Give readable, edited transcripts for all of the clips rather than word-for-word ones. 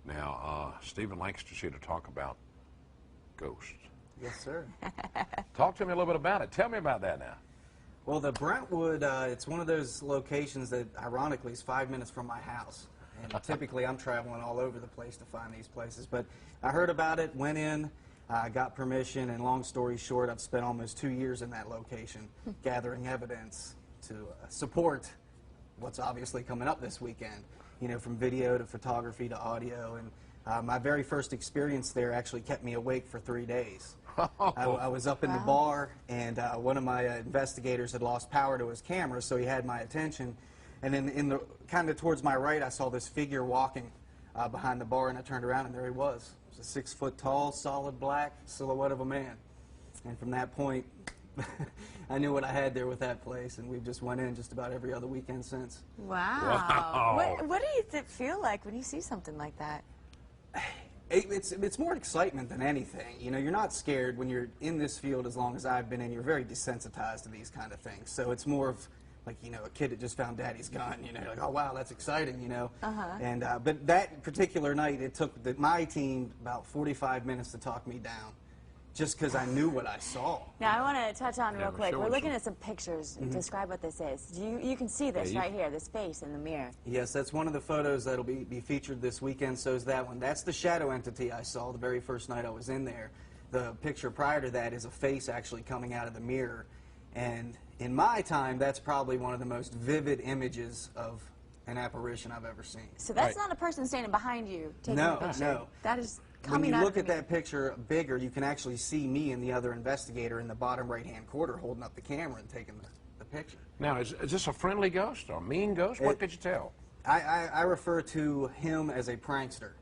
Now, Stephen Lancaster's here to talk about ghosts. Yes, sir. Talk to me a little bit about it. Tell me about that now. Well, the Brentwood, it's one of those locations that, ironically, is 5 minutes from my house. And typically, I'm traveling all over the place to find these places. But I heard about it, went in, got permission, and long story short, I've spent almost 2 years in that location gathering evidence to support what's obviously coming up this weekend. You know, from video to photography to audio. And my very first experience there actually kept me awake for 3 days. I was up in the bar, and one of my investigators had lost power to his camera, so he had my attention. And then in the kind of towards my right, I saw this figure walking behind the bar, and I turned around, and there he was. He was a 6 foot tall, solid black silhouette of a man. And from that point, I knew what I had there with that place, and we've just went in just about every other weekend since. Wow. What do you feel like when you see something like that? It's more excitement than anything. You know, you're not scared when you're in this field as long as I've been in. You're very desensitized to these kind of things. So it's more of like, you know, a kid that just found daddy's gun, you know, like, oh, wow, that's exciting, you know. And, but that particular night, it took my team about 45 minutes to talk me down, just because I knew what I saw. Now, I want to touch on real quick. We're looking at some pictures. Describe what this is. You can see this right here, this face in the mirror. Yes, that's one of the photos that'll be featured this weekend, so is that one. That's the shadow entity I saw the very first night I was in there. The picture prior to that is a face actually coming out of the mirror. And in my time, that's probably one of the most vivid images of an apparition I've ever seen. So that's not a person standing behind you taking a picture. No. That is when you look at that picture bigger, you can actually see me and the other investigator in the bottom right-hand corner holding up the camera and taking the picture. Now, is this a friendly ghost or a mean ghost? What could you tell? I refer to him as a prankster.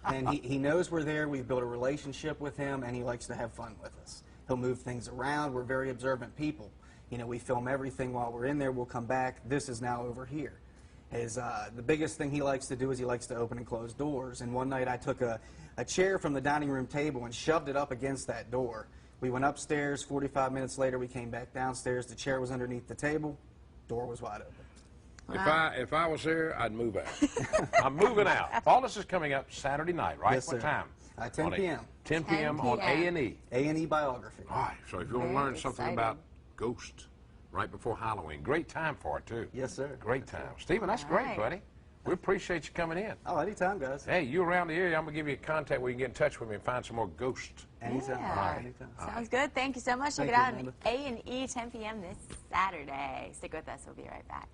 And he knows we're there. We've built a relationship with him, and he likes to have fun with us. He'll move things around. We're very observant people. You know, we film everything while we're in there. We'll come back. This is now over here. The biggest thing he likes to do is he likes to open and close doors. And one night I took a chair from the dining room table and shoved it up against that door. We went upstairs. 45 minutes later, we came back downstairs. The chair was underneath the table. Door was wide open. Wow. If I was here, I'd move out. I'm moving out. All this is coming up Saturday night, right? Yes, sir. What time? 10 p.m. 10 p.m. on A&E. A&E Biography. All right, so if you want to learn something about ghosts right before Halloween, great time for it, too. Yes, sir. Great time. Stephen, that's great, buddy. We appreciate you coming in. Oh, anytime, guys. Hey, you around the area, I'm going to give you a contact where you can get in touch with me and find some more ghosts. Anytime. Anytime. Sounds good. Thank you so much. Check it out on A&E 10 p.m. this Saturday. Stick with us. We'll be right back.